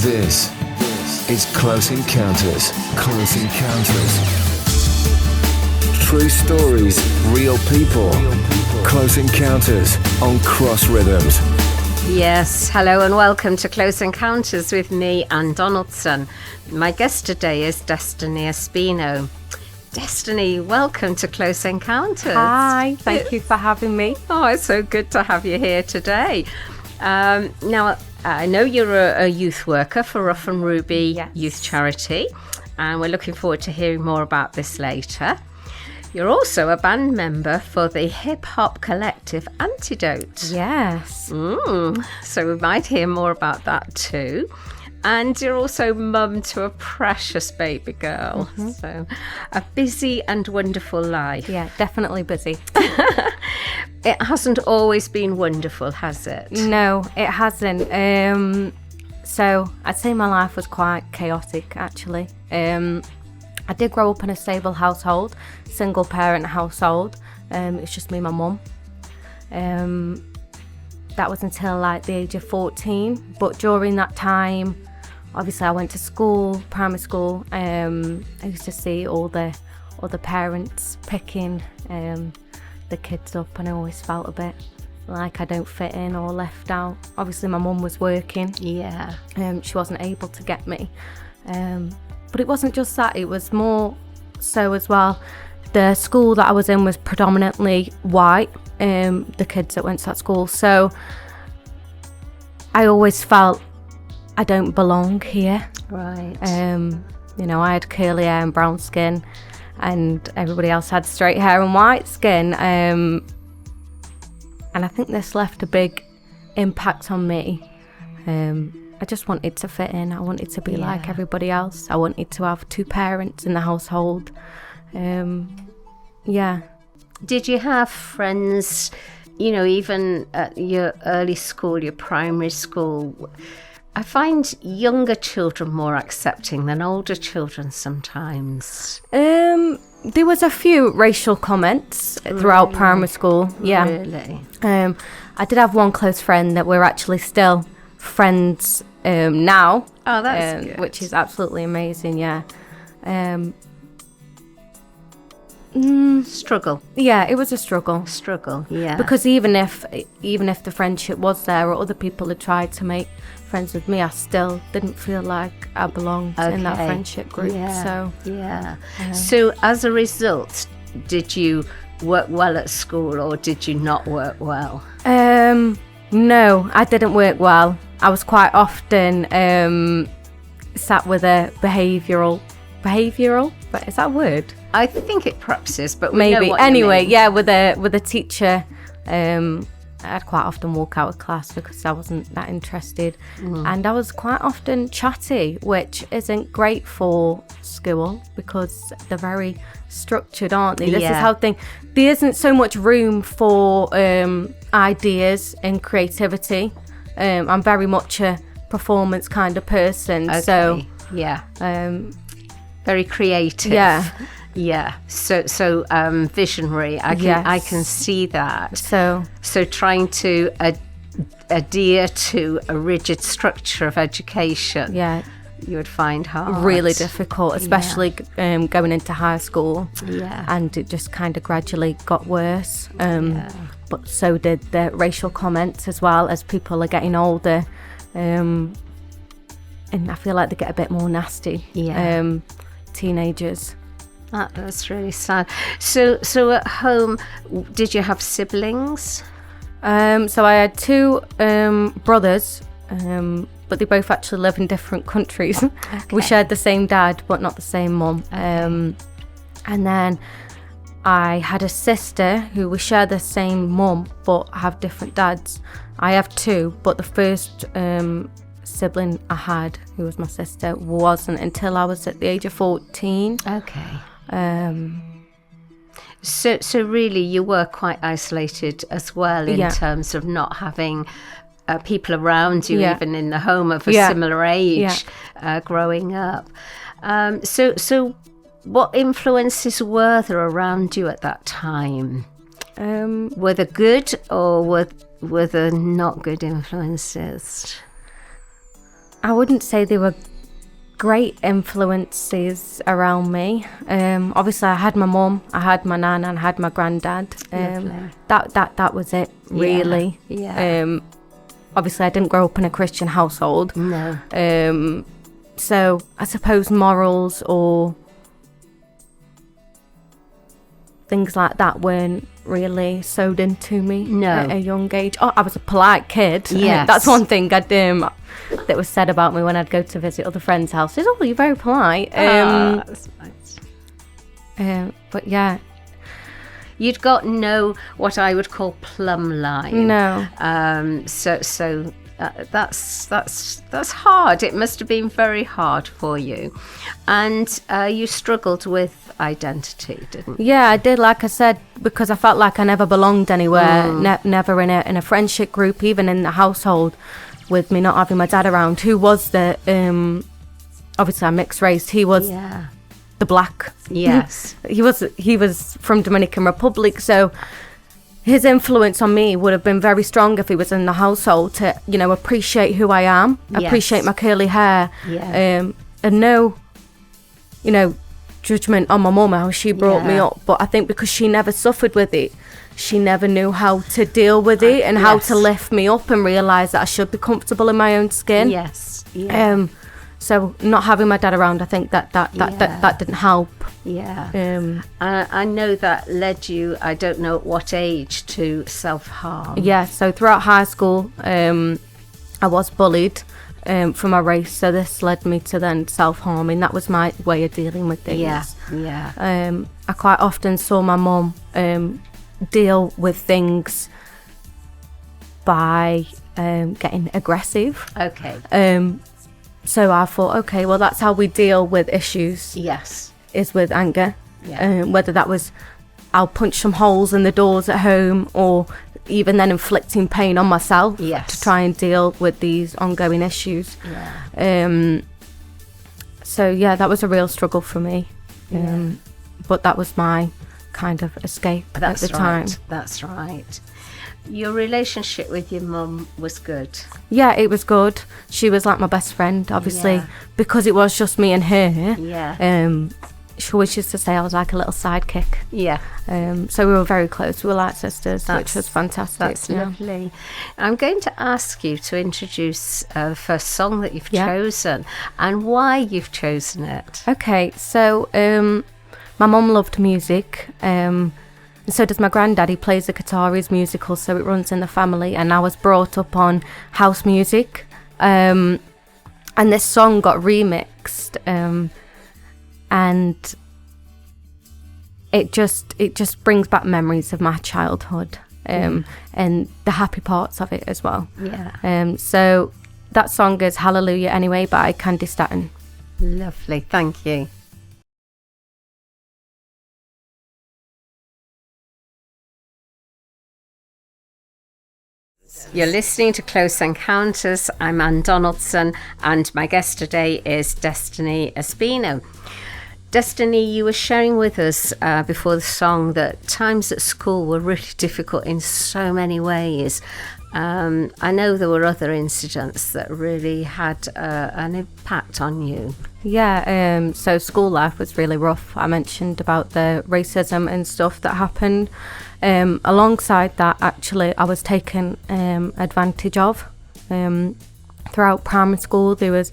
This is Close Encounters. Close Encounters. True stories, real people. Close Encounters on Cross Rhythms. Yes, hello and welcome to Close Encounters with me, Anne Donaldson. My guest today is Destiny Espino. Destiny, welcome to Close Encounters. Hi, thank you for having me. Oh, it's so good to have you here today. Now, I know you're a youth worker for Rough and Ruby Youth Charity, and we're looking forward to hearing more about this later. You're also a band member for the hip-hop collective Antidote. Yes. So we might hear more about that too. And you're also mum to a precious baby girl. Mm-hmm. So a busy and wonderful life. Yeah, definitely busy. It hasn't always been wonderful, has it? No, it hasn't. So I'd say my life was quite chaotic, actually. I did grow up in a stable household, single parent household. It's just me and my mum. That was until like the age of 14. But during that time, obviously I went to school, primary school. I used to see all the other parents picking the kids up, and I always felt a bit like I don't fit in or left out. Obviously my mum was working. Yeah. She wasn't able to get me. But it wasn't just that, it was more so as well. The school that I was in was predominantly white, the kids that went to that school. So I always felt I don't belong here. Right. You know, I had curly hair and brown skin, and everybody else had straight hair and white skin. And I think this left a big impact on me. I just wanted to fit in. I wanted to be like everybody else. I wanted to have two parents in the household. Did you have friends, you know, even at your early school, your primary school? I find younger children more accepting than older children sometimes. There was a few racial comments throughout primary school. Yeah. Really? I did have one close friend that we're actually still friends now. Oh, that's good. Which is absolutely amazing. Yeah. Struggle. Yeah, it was a struggle. Yeah. Because even if the friendship was there, or other people had tried to make friends with me, I still didn't feel like I belonged in that friendship group. Yeah. So as a result, did you work well at school, or did you not work well? No, I didn't work well. I was quite often sat with a behavioural, but is that a word? I think it perhaps is, but maybe. Know what anyway, you mean. Yeah, with a teacher. I'd quite often walk out of class because I wasn't that interested, and I was quite often chatty, which isn't great for school because they're very structured, aren't they? This is how there isn't so much room for ideas and creativity. I'm very much a performance kind of person, so very creative. Yeah. So visionary. I can see that. So trying to adhere to a rigid structure of education. Yeah. You would find hard. Really difficult, especially going into high school. Yeah. And it just kind of gradually got worse. But so did the racial comments as well, as people are getting older. And I feel like they get a bit more nasty. Yeah. Teenagers. That's really sad. So at home, did you have siblings? So I had two brothers, but they both actually live in different countries. Okay. We shared the same dad, but not the same mum. Okay. And then I had a sister who we share the same mum, but have different dads. I have two, but the first sibling I had, who was my sister, wasn't until I was at the age of 14. Okay. So really you were quite isolated as well in terms of not having people around you, even in the home of a similar age, growing up. So what influences were there around you at that time? Were there good or were there not good influences? I wouldn't say they were great influences around me. Obviously, I had my mum, I had my nan, and I had my granddad. That was it, really. Yeah. Obviously, I didn't grow up in a Christian household. No. So I suppose morals or things like that weren't really sewed into me at a young age. Oh, I was a polite kid. Yes. That's one thing that was said about me when I'd go to visit other friends' houses. Oh, you're very polite. That's nice. But yeah. You'd got no, what I would call plumb line. No. So that's hard. It must have been very hard for you. And you struggled with identity, didn't you? Yeah, I did. Like I said, because I felt like I never belonged anywhere. Never in a friendship group, even in the household, with me not having my dad around, who was the obviously I'm mixed race. He was the black. Yes. he was from Dominican Republic, so his influence on me would have been very strong if he was in the household to, appreciate who I am, appreciate my curly hair, and no, judgment on my mum, how she brought me up. But I think because she never suffered with it, she never knew how to deal with it and how to lift me up and realise that I should be comfortable in my own skin. Yes. Yeah. So not having my dad around, I think that didn't help. Yeah. I know that led you, I don't know at what age, to self-harm. Yeah, so throughout high school, I was bullied for my race, so this led me to then self-harming. That was my way of dealing with things. Yeah. I quite often saw my mum deal with things by getting aggressive. Okay. So I thought, okay, well, that's how we deal with issues. Yes. Is with anger. Yeah. Whether that was I'll punch some holes in the doors at home, or even then inflicting pain on myself to try and deal with these ongoing issues. Yeah. So yeah, that was a real struggle for me. But that was my kind of escape at the time. That's right. Your relationship with your mum was good. Yeah, it was good. She was like my best friend, obviously, because it was just me and her. Yeah. She always used to say I was like a little sidekick. Yeah. So we were very close. We were like sisters, which was fantastic. That's lovely. I'm going to ask you to introduce the first song that you've chosen and why you've chosen it. Okay, so my mum loved music. So does my granddad. He plays the guitar, he's musical, so it runs in the family. And I was brought up on house music. And this song got remixed. And it just brings back memories of my childhood. And the happy parts of it as well. Yeah. So that song is Hallelujah Anyway by Candy Staton. Lovely, thank you. You're listening to Close Encounters. I'm Anne Donaldson, and my guest today is Destiny Espino. Destiny, you were sharing with us before the song that times at school were really difficult in so many ways. I know there were other incidents that really had an impact on you. Yeah, so school life was really rough. I mentioned about the racism and stuff that happened. Alongside that, actually, I was taken advantage of. Throughout primary school, there was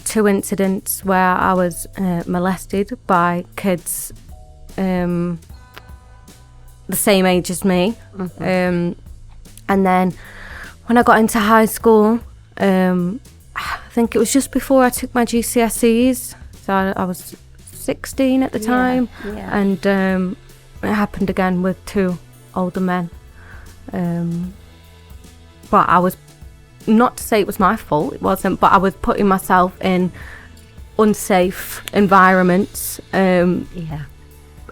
2 incidents where I was molested by kids the same age as me. Mm-hmm. And then when I got into high school, I think it was just before I took my GCSEs. So I was 16 at the time. Yeah. And it happened again with 2 older men. But I was, not to say it was my fault, it wasn't, but I was putting myself in unsafe environments. I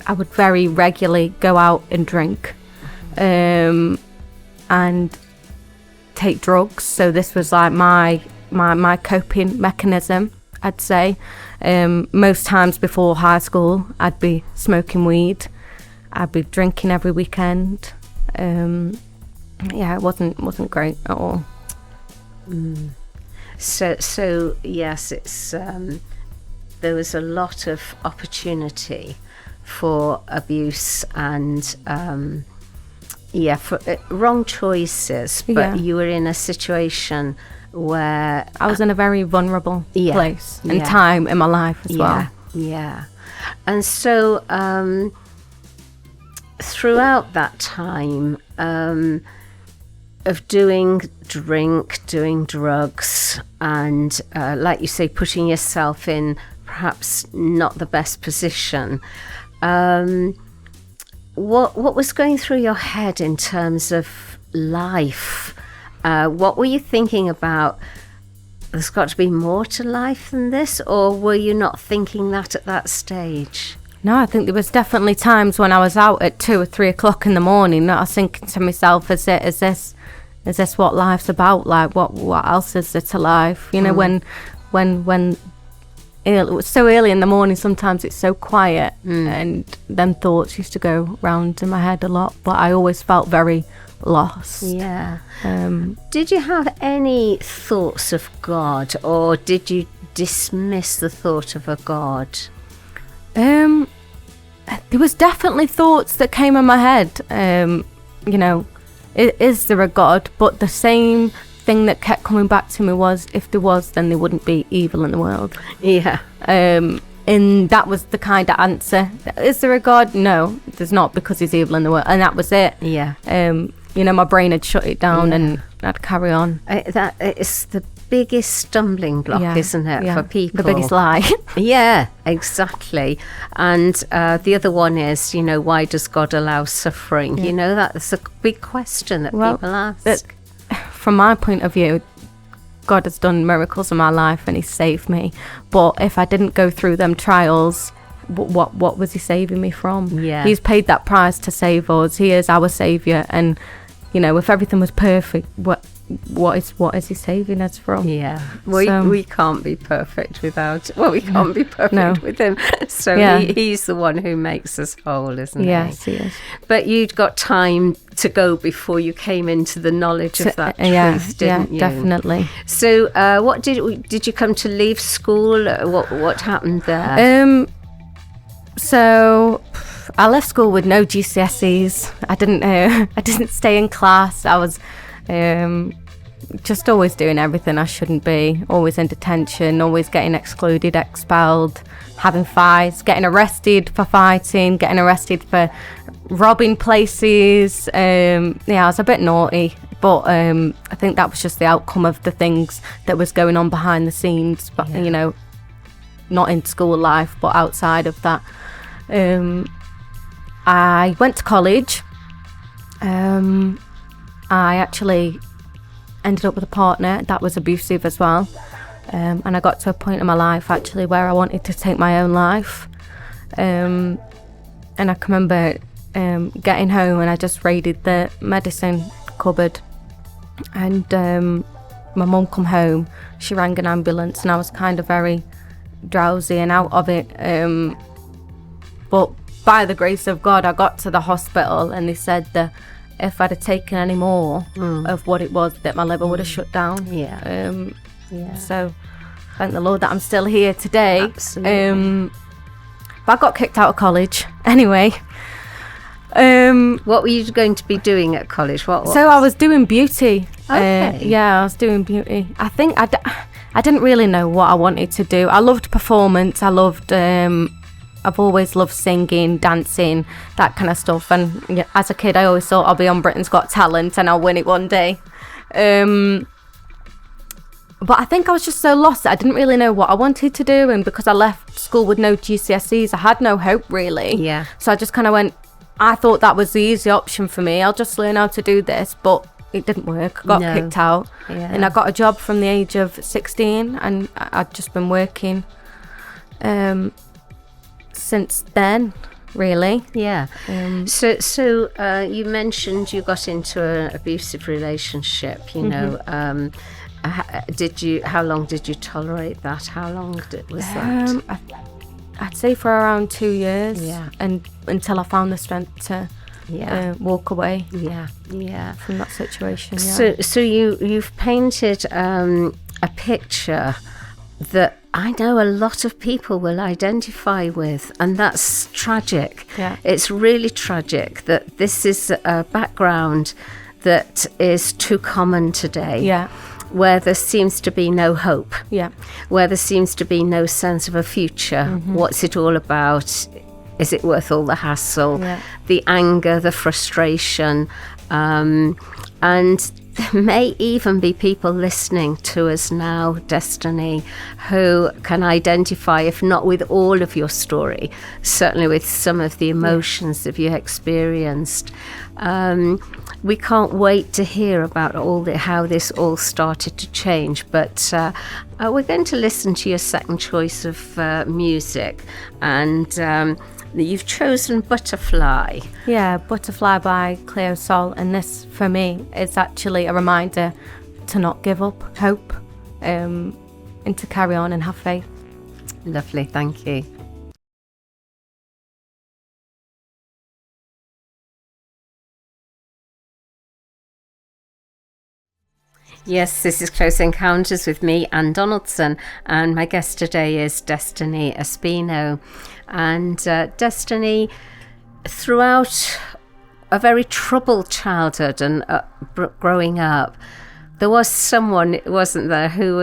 would very regularly go out and drink. And take drugs. So this was like my coping mechanism, I'd say. Most times before high school, I'd be smoking weed. I'd be drinking every weekend. It wasn't great at all. So yes, it's there was a lot of opportunity for abuse and for wrong choices, but you were in a situation where I was in a very vulnerable place and time in my life as well. Yeah. And so throughout that time of doing drugs and like you say, putting yourself in perhaps not the best position, what was going through your head in terms of life? What were you thinking about? There's got to be more to life than this, or were you not thinking that at that stage? No, I think there was definitely times when I was out at 2 or 3 o'clock in the morning that I was thinking to myself, is this what life's about? Like, what else is there to life? You know, when it was so early in the morning, sometimes it's so quiet, and then thoughts used to go round in my head a lot, but I always felt very lost. Yeah. Did you have any thoughts of God, or did you dismiss the thought of a God? There was definitely thoughts that came in my head. You know, is there a God? But the same thing that kept coming back to me was, if there was, then there wouldn't be evil in the world. Yeah. And that was the kind of answer. Is there a God? No, there's not, because there's evil in the world, and that was it. Yeah. You know, my brain had shut it down, and I'd carry on. That is the biggest stumbling block, isn't it, for people? The biggest lie. Yeah, exactly. And the other one is, you know, why does God allow suffering? You know, that's a big question that people ask. From my point of view, God has done miracles in my life and He's saved me. But if I didn't go through them trials, what was He saving me from? Yeah. He's paid that price to save us. He is our saviour. And, you know, if everything was perfect, what is He saving us from? Yeah. We can't be perfect without, we can't be perfect with Him. So He's the one who makes us whole, isn't He? Yes, He is. But you'd got time to go before you came into the knowledge of that truth, didn't you? Yeah, definitely. So what did you come to leave school? What happened there? So I left school with no GCSEs. I didn't stay in class. I was just always doing everything I shouldn't be, always in detention, always getting excluded, expelled, having fights, getting arrested for fighting, getting arrested for robbing places. I was a bit naughty, but I think that was just the outcome of the things that was going on behind the scenes, but you know, not in school life, but outside of that. I went to college. I actually ended up with a partner that was abusive as well, and I got to a point in my life actually where I wanted to take my own life, and I can remember getting home and I just raided the medicine cupboard, and my mum come home. She rang an ambulance and I was kind of very drowsy and out of it, but by the grace of God I got to the hospital and they said that if I'd have taken any more of what it was, that my liver would have shut down. So thank the Lord that I'm still here today. Absolutely. But I got kicked out of college anyway. What were you going to be doing at college? What? So I was doing beauty. Okay. I was doing beauty. I think I didn't really know what I wanted to do. I loved performance. I loved I've always loved singing, dancing, that kind of stuff. And as a kid, I always thought I'll be on Britain's Got Talent and I'll win it one day. But I think I was just so lost that I didn't really know what I wanted to do. And because I left school with no GCSEs, I had no hope really. Yeah. So I just kind of went, I thought that was the easy option for me. I'll just learn how to do this. But it didn't work. I got kicked out. Yeah. And I got a job from the age of 16 and I'd just been working since then, really. Yeah. So you mentioned you got into an abusive relationship, you know. How long did you tolerate that? How long was that? I'd say for around 2 years. Yeah. And until I found the strength to walk away. Yeah. From that situation. So you've painted a picture that I know a lot of people will identify with, and that's tragic. Yeah. It's really tragic that this is a background that is too common today. Yeah. Where there seems to be no hope. Yeah. Where there seems to be no sense of a future. Mm-hmm. What's it all about? Is it worth all the hassle? Yeah. The anger, the frustration, and there may even be people listening to us now, Destiny, who can identify, if not with all of your story, certainly with some of the emotions that you experienced. We can't wait to hear about how this all started to change, but we're going to listen to your second choice of music, and you've chosen Butterfly. Yeah, Butterfly by Cleo Sol, and this for me is actually a reminder to not give up hope, and to carry on and have faith. Lovely, thank you. Yes, this is Close Encounters with me, Anne Donaldson, and my guest today is Destiny Espino. And Destiny, throughout a very troubled childhood and growing up, there was someone, wasn't there, who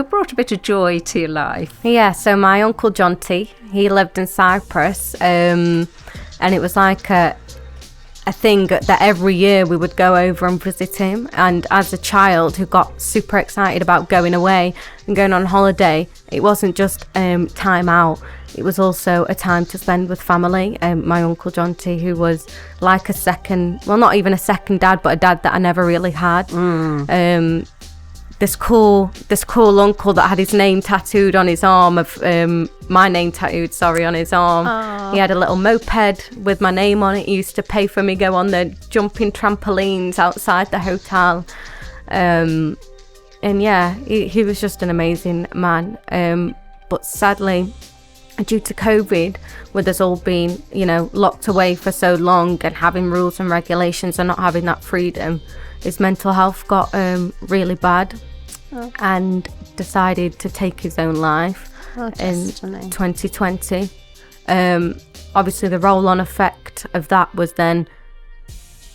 brought a bit of joy to your life? Yeah, so my uncle Jonty, he lived in Cyprus, and it was like a thing that every year we would go over and visit him. And as a child who got super excited about going away and going on holiday, it wasn't just time out, it was also a time to spend with family. My uncle Jonty, who was like a second, well, not even a second dad, but a dad that I never really had. This cool uncle that had his name tattooed on his arm, of my name tattooed, on his arm. Aww. He had a little moped with my name on it. He used to pay for me go on the jumping trampolines outside the hotel. And yeah, he was just an amazing man. But sadly, due to COVID, with us all being, locked away for so long and having rules and regulations and not having that freedom, his mental health got really bad. And decided to take his own life in 2020. Obviously, the roll-on effect of that was then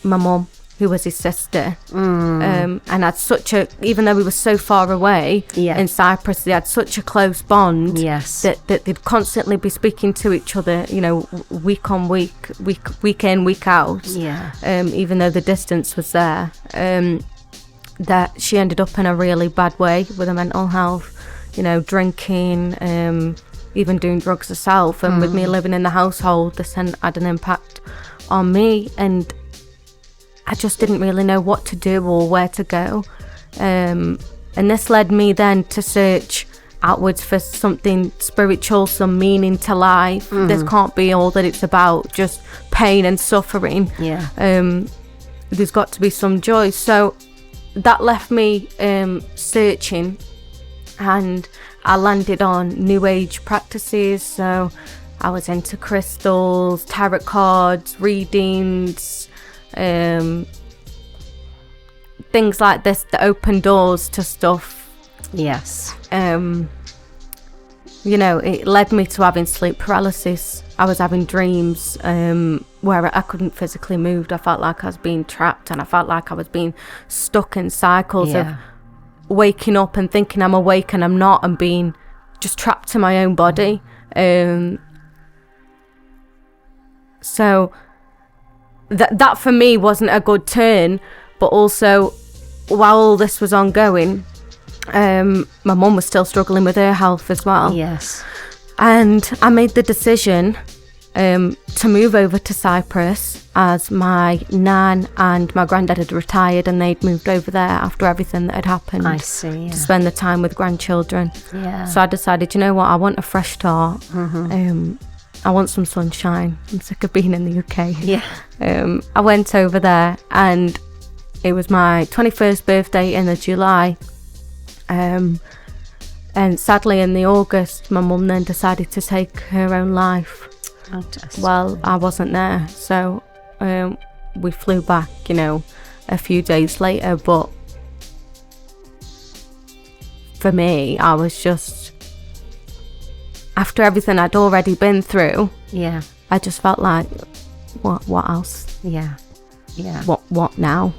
my mum, who was his sister, and had even though we were so far away in Cyprus, they had such a close bond that they'd constantly be speaking to each other, week on week, week in, week out, even though the distance was there. That she ended up in a really bad way with her mental health, drinking, even doing drugs herself. And with me living in the household, this had an impact on me, and I just didn't really know what to do or where to go. And this led me then to search outwards for something spiritual, some meaning to life. This can't be all that it's about, just pain and suffering. There's got to be some joy. So that left me searching, and I landed on new age practices. So I was into crystals, tarot cards, readings, things like this that open doors to stuff. It led me to having sleep paralysis. I was having dreams where I couldn't physically move. I felt like I was being trapped, and I felt like I was being stuck in cycles of waking up and thinking I'm awake and I'm not, and being just trapped in my own body. So that for me wasn't a good turn. But also, while all this was ongoing, my mum was still struggling with her health as well. And I made the decision to move over to Cyprus, as my nan and my granddad had retired and they'd moved over there after everything that had happened. I see. To spend the time with grandchildren. So I decided, I want a fresh start. I want some sunshine. I'm sick of being in the UK. I went over there, and it was my 21st birthday in the July. And sadly, in the August, my mum then decided to take her own life. Well, I wasn't there, so we flew back, a few days later. But for me, I was just, after everything I'd already been through, I just felt like, what else? What now?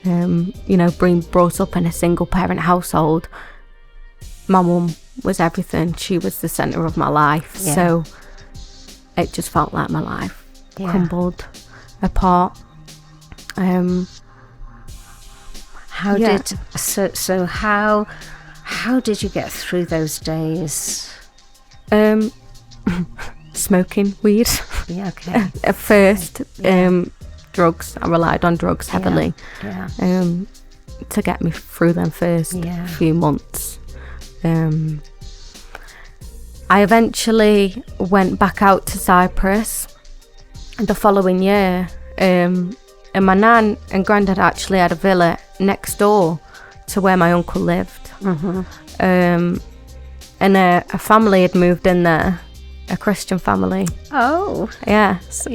Being brought up in a single parent household, my mum was everything. She was the centre of my life. So it just felt like my life crumbled apart. How did you get through those days? Smoking weed. At first, drugs. I relied on drugs heavily. To get me through them first few months. I eventually went back out to Cyprus the following year, and my nan and granddad actually had a villa next door to where my uncle lived. And a family had moved in there, a Christian family. Oh. Yes.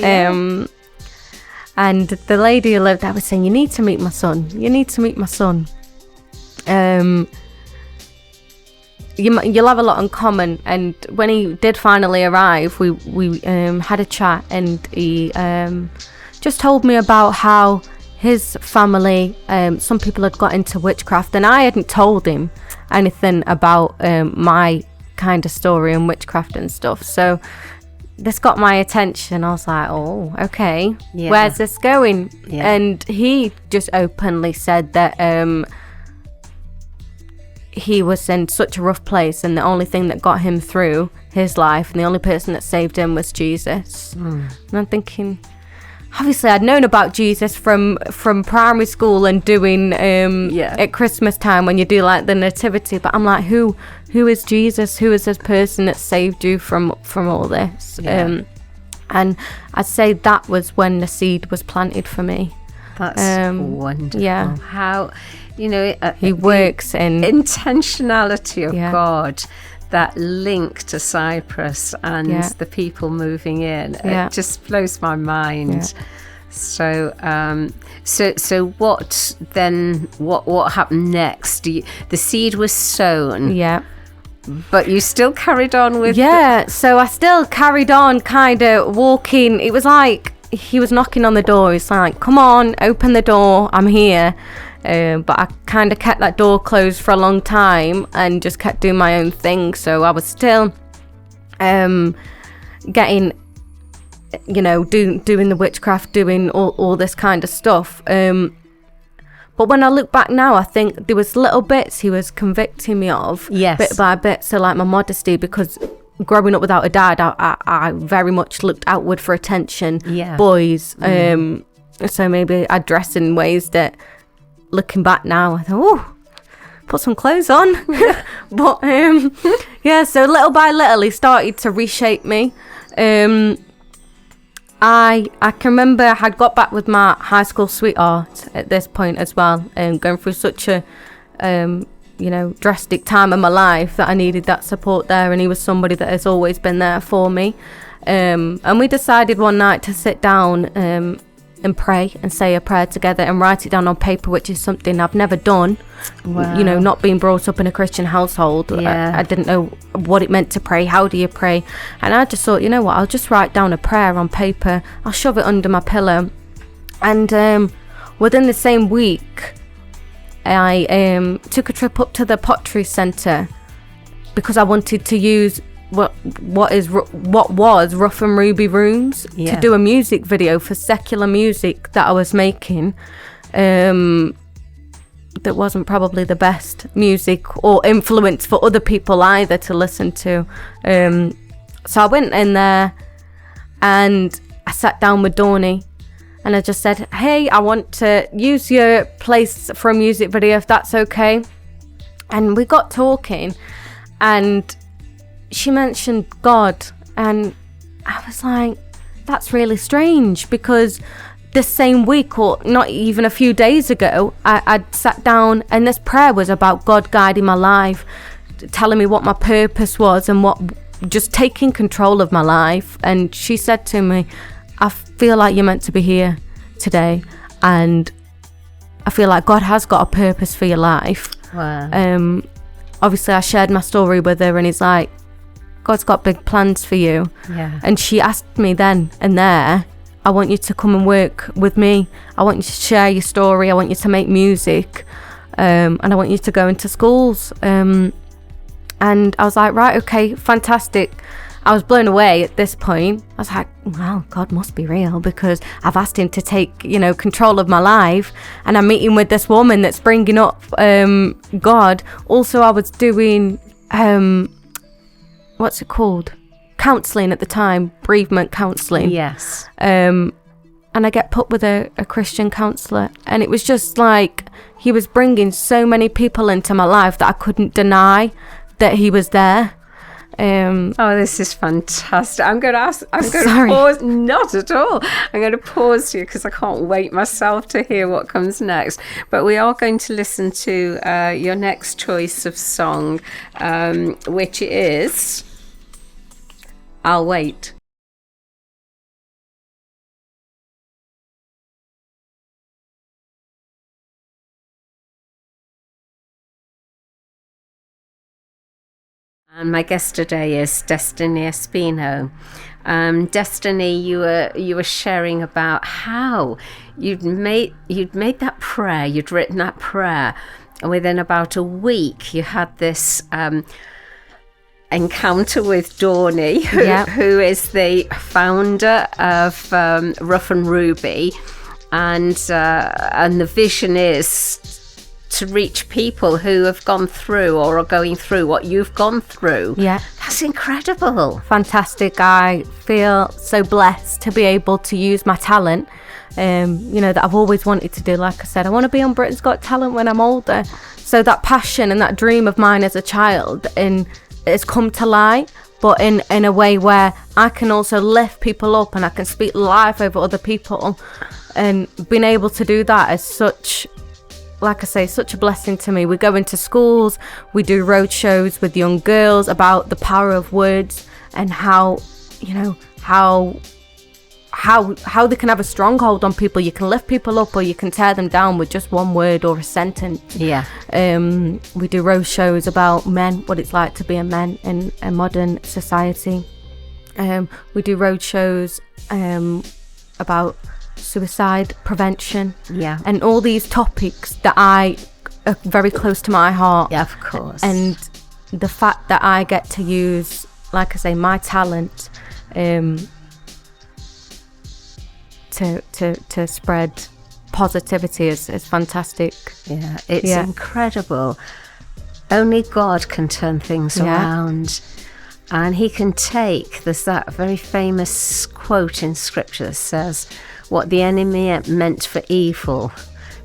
And the lady who lived there was saying, you need to meet my son. You'll have a lot in common. And when he did finally arrive, we had a chat, and he just told me about how his family, some people had got into witchcraft, and I hadn't told him anything about my kind of story and witchcraft and stuff. So this got my attention. I was like, oh, okay, where's this going? And he just openly said that he was in such a rough place, and the only thing that got him through his life and the only person that saved him was Jesus. And I'm thinking, obviously I'd known about Jesus from primary school and doing at Christmas time when you do like the nativity, but I'm like, who is Jesus? Who is this person that saved you from all this? And I'd say that was when the seed was planted for me. That's wonderful. Yeah. How, he works in intentionality of God, that link to Cyprus and the people moving in. It just blows my mind. So what then? What happened next? The seed was sown. But you still carried on with. So I still carried on, kind of walking. It was like he was knocking on the door. He's like, "Come on, open the door. I'm here." But I kind of kept that door closed for a long time and just kept doing my own thing. So I was still getting, doing the witchcraft, doing all this kind of stuff. But when I look back now, I think there was little bits he was convicting me of, bit by bit. So like my modesty, because growing up without a dad, I very much looked outward for attention, boys. So maybe I dress in ways that, looking back now, I thought, oh, put some clothes on. But so little by little he started to reshape me. I can remember I had got back with my high school sweetheart at this point as well, going through such a drastic time in my life that I needed that support there, and he was somebody that has always been there for me. And we decided one night to sit down and pray and say a prayer together and write it down on paper, which is something I've never done. Not being brought up in a Christian household. I didn't know what it meant to pray. How do you pray? And I just thought, I'll just write down a prayer on paper. I'll shove it under my pillow. And within the same week, I took a trip up to the pottery centre because I wanted to use what was Rough and Ruby rooms to do a music video for secular music that I was making, that wasn't probably the best music or influence for other people either to listen to. So I went in there and I sat down with Dawny and I just said, hey, I want to use your place for a music video if that's okay. And we got talking and she mentioned God, and I was like, that's really strange, because this same week, or not even a few days ago, I'd sat down and this prayer was about God guiding my life, telling me what my purpose was and just taking control of my life. And she said to me, I feel like you're meant to be here today, and I feel like God has got a purpose for your life. Wow. obviously I shared my story with her, and he's like, God's got big plans for you. Yeah. And she asked me then and there, I want you to come and work with me. I want you to share your story. I want you to make music. And I want you to go into schools. And I was like, right, okay, fantastic. I was blown away at this point. I was like, wow, God must be real, because I've asked him to take, control of my life, and I'm meeting with this woman that's bringing up God. Also, I was doing, what's it called? Counselling at the time, bereavement counselling. Yes. And I get put with a Christian counsellor, and it was just like he was bringing so many people into my life that I couldn't deny that he was there. This is fantastic. I'm going to pause. Not at all. I'm going to pause here because I can't wait myself to hear what comes next. But we are going to listen to your next choice of song, which is I'll Wait. And my guest today is Destiny Espino. Destiny, you were sharing about how you'd made that prayer, you'd written that prayer, and within about a week you had this encounter with Dawny, who is the founder of Rough and Ruby, and the vision is to reach people who have gone through or are going through what you've gone through. Yeah. That's incredible. Fantastic. I feel so blessed to be able to use my talent, that I've always wanted to do. Like I said, I want to be on Britain's Got Talent when I'm older. So that passion and that dream of mine as a child has come to light, but in a way where I can also lift people up and I can speak life over other people. And being able to do that is such a blessing to me. We go into schools, we do road shows with young girls about the power of words and how they can have a stronghold on people. You can lift people up or you can tear them down with just one word or a sentence. Yeah. We do road shows about men, what it's like to be a man in a modern society. We do road shows about suicide prevention, and all these topics that are very close to my heart. Yeah, of course. And the fact that I get to use, like I say, my talent to spread positivity is fantastic. Yeah, it's incredible. Only God can turn things around. And he can take, there's that very famous quote in scripture that says, what the enemy meant for evil,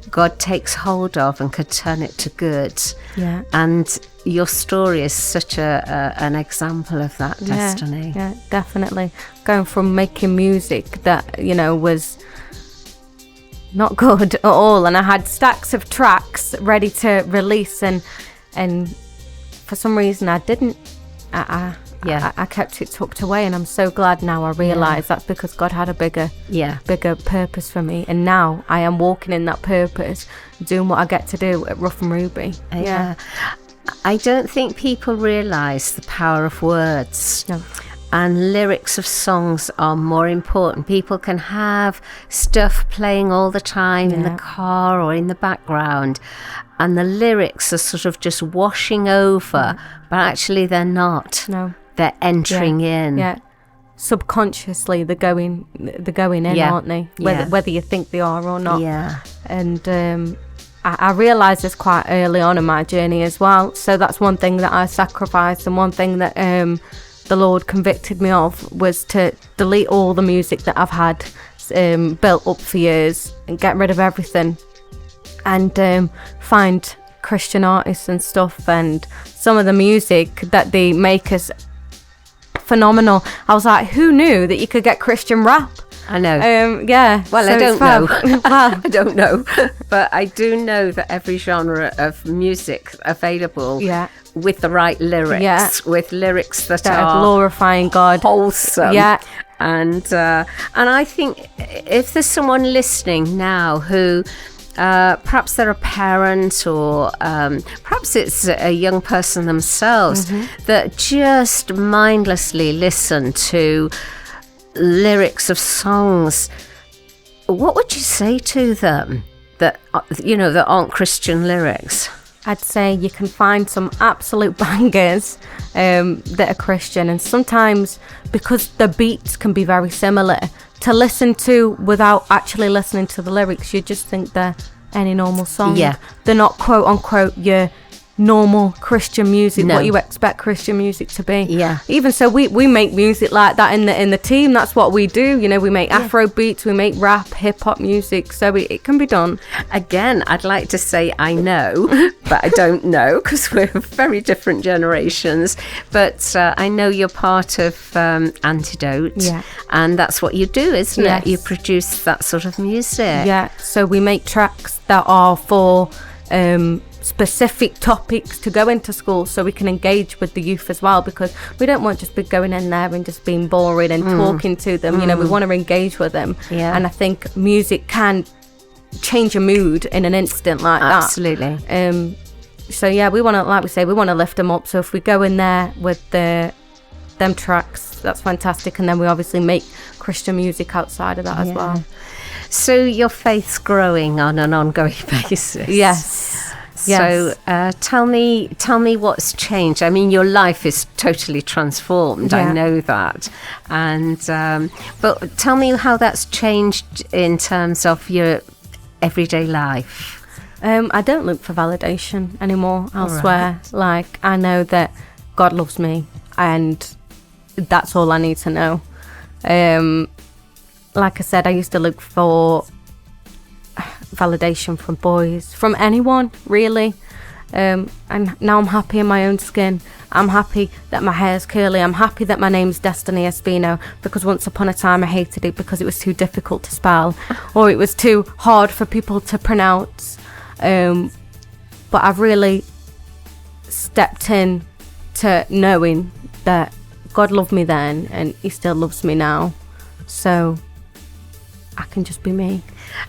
God takes hold of and could turn it to good. Yeah. And your story is such an example of that, Destiny. Yeah, definitely. Going from making music that, was not good at all, and I had stacks of tracks ready to release, and for some reason I didn't. I kept it tucked away, and I'm so glad now. I realise that's because God had a bigger purpose for me, and now I am walking in that purpose, doing what I get to do at Rough and Ruby. Yeah. I don't think people realise the power of words. No. And lyrics of songs are more important. People can have stuff playing all the time in the car or in the background, and the lyrics are sort of just washing over, but actually they're not. No. They're entering in. Yeah. Subconsciously they're going in, aren't they? Whether you think they are or not. Yeah. And I realised this quite early on in my journey as well. So that's one thing that I sacrificed, and one thing that the Lord convicted me of was to delete all the music that I've had built up for years and get rid of everything, and find Christian artists and stuff, and some of the music that they make is phenomenal. I was like, who knew that you could get Christian rap? I know. Well, so I don't know. Well, I don't know, but I do know that every genre of music available with the right lyrics, with lyrics that are glorifying God, wholesome. And I think if there's someone listening now who perhaps they're a parent, or perhaps it's a young person themselves that just mindlessly listen to lyrics of songs, what would you say to them that that aren't Christian lyrics? I'd say you can find some absolute bangers that are Christian, and sometimes because the beats can be very similar to listen to without actually listening to the lyrics, you just think they're any normal song. Yeah. They're not quote unquote your normal Christian music, what you expect Christian music to be. Yeah. Even so, we make music like that in the team. That's what we do. We make Afro beats, we make rap, hip hop music, so it can be done. Again, I'd like to say I know, but I don't know because we're very different generations. But I know you're part of Antidote, and that's what you do, isn't it? You produce that sort of music. Yeah. So we make tracks that are for specific topics to go into school, so we can engage with the youth as well, because we don't want just be going in there and just being boring and talking to them. We want to engage with them, and I think music can change a mood in an instant like that. Absolutely. So we want to, like we say, we want to lift them up. So if we go in there with them tracks, that's fantastic, and then we obviously make Christian music outside of that as well. So your faith's growing on an ongoing basis. Yes. So tell me what's changed. I mean, your life is totally transformed. I know that. And but tell me how that's changed in terms of your everyday life. I don't look for validation anymore elsewhere. Right. Like, I know that God loves me, and that's all I need to know. Like I said, I used to look for validation from boys, from anyone really, and now I'm happy in my own skin. I'm happy that my hair's curly. I'm happy that my name's Destiny Espino, because once upon a time I hated it because it was too difficult to spell or it was too hard for people to pronounce, but I've really stepped in to knowing that God loved me then and he still loves me now, so I can just be me.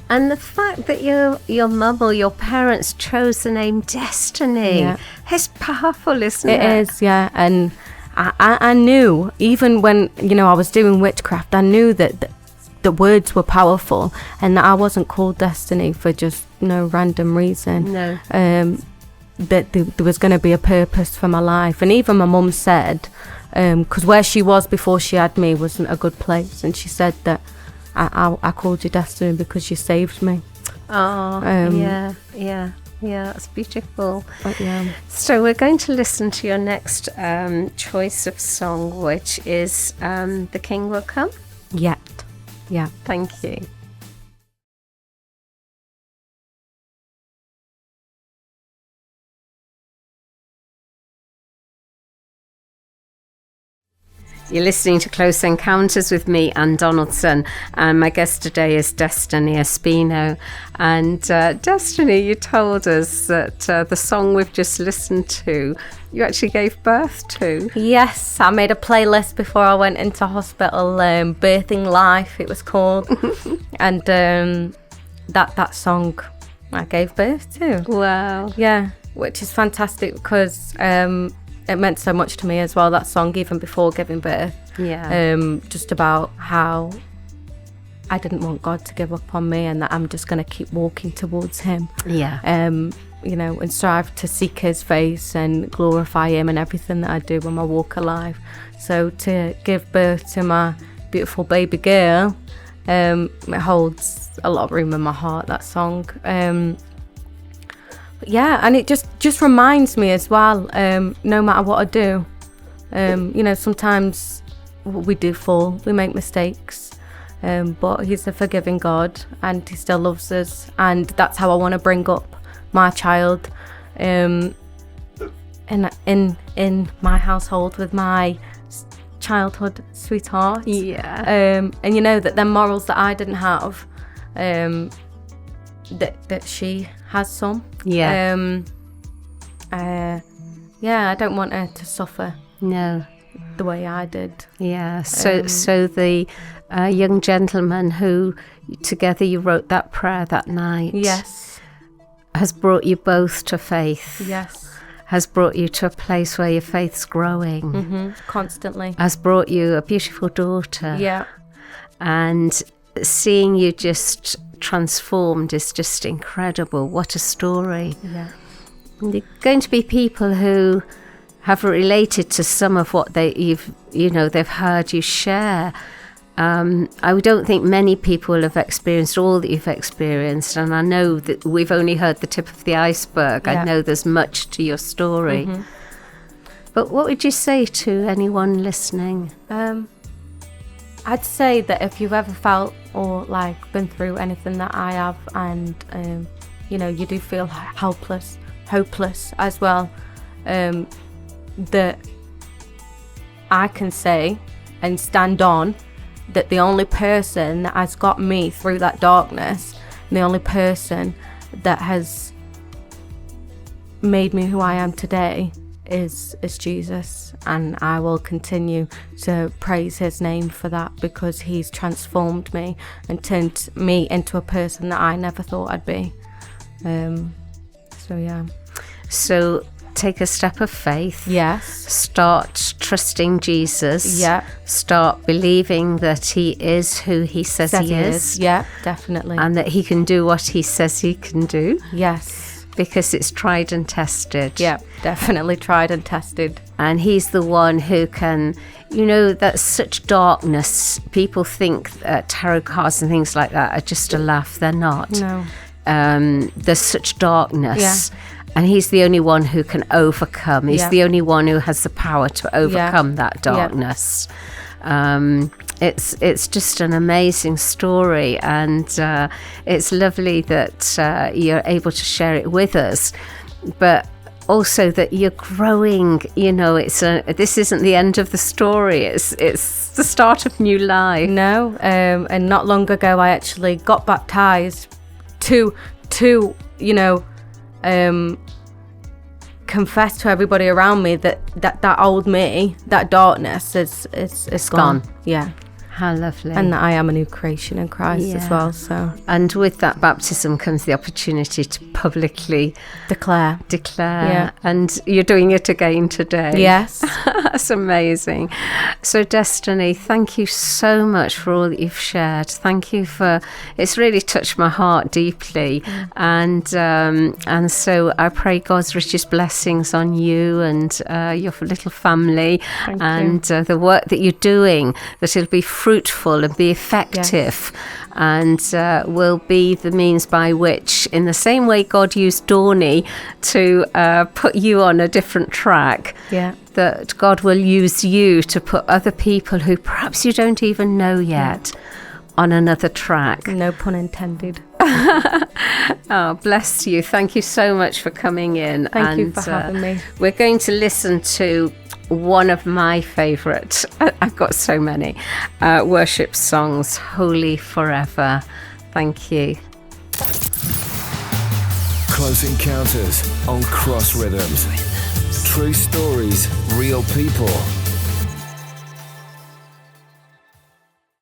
And the fact that your mum or your parents chose the name Destiny is powerful, isn't it? It is, yeah. And I knew, even when I was doing witchcraft, I knew that the words were powerful, and that I wasn't called Destiny for just no random reason. No. That there was going to be a purpose for my life. And even my mum said, because where she was before she had me wasn't a good place, and she said that I called you Destiny because you saved me. Oh, yeah, that's beautiful. Yeah. So we're going to listen to your next choice of song, which is The King Will Come. Yeah. Thank you. You're listening to Close Encounters with me, Anne Donaldson, and my guest today is Destiny Espino. And Destiny, you told us that the song we've just listened to, you actually gave birth to. Yes, I made a playlist before I went into hospital, Birthing Life it was called, and that song I gave birth to. Wow. Yeah, which is fantastic because it meant so much to me as well, that song, even before giving birth. Yeah. Just about how I didn't want God to give up on me, and that I'm just going to keep walking towards him. Yeah. And strive to seek his face and glorify him in everything that I do when I walk alive. So to give birth to my beautiful baby girl, it holds a lot of room in my heart, that song. Yeah, and it just reminds me as well, no matter what I do, sometimes we do fall, we make mistakes, but he's a forgiving God and he still loves us, and that's how I want to bring up my child in my household with my childhood sweetheart. Yeah. And that them morals that I didn't have, that she has some. Yeah. I don't want her to suffer. No. The way I did. Yeah. So the young gentleman who together you wrote that prayer that night. Yes. has brought you both to faith. Yes. Has brought you to a place where your faith's growing. Constantly. Has brought you a beautiful daughter. Yeah. And seeing you just transformed is just incredible. What a story. Yeah. And there are going to be people who have related to some of what they've heard you share. I don't think many people have experienced all that you've experienced, and I know that we've only heard the tip of the iceberg. Yeah. I know there's much to your story. But what would you say to anyone listening? I'd say that if you've ever felt or been through anything that I have, and you do feel hopeless as well, that I can say and stand on that the only person that has got me through that darkness, and the only person that has made me who I am today is Jesus, and I will continue to praise his name for that, because he's transformed me and turned me into a person that I never thought I'd be. So take a step of faith. Yes. Start trusting Jesus. Yeah. Start believing that he is who he says he is. Yeah, definitely. And that he can do what he says he can do. Yes. Because it's tried and tested. Yeah, definitely tried and tested. And he's the one who can, that's such darkness. People think tarot cards and things like that are just a laugh. They're not. No. There's such darkness. Yeah. And he's the only one who can overcome. He's the only one who has the power to overcome that darkness. It's just an amazing story, and it's lovely that you're able to share it with us. But also that you're growing. This isn't the end of the story. It's the start of new life. No, and not long ago I actually got baptized to confess to everybody around me that old me, that darkness is gone. Yeah. How lovely. And that I am a new creation in Christ as well. So. And with that baptism comes the opportunity to publicly declare. Yeah. And you're doing it again today. Yes. That's amazing. So Destiny, thank you so much for all that you've shared. Thank you it's really touched my heart deeply. And so I pray God's richest blessings on you and your little family. Thank you. The work that you're doing, that it'll be fruitful and be effective, and will be the means by which, in the same way God used Dawny to put you on a different track, that God will use you to put other people who perhaps you don't even know yet on another track. No pun intended. Oh, bless you. Thank you so much for coming in. Thank you for having me. We're going to listen to one of my favourite, I've got so many, worship songs, Holy Forever. Thank you. Close Encounters on Cross Rhythms. True stories, real people.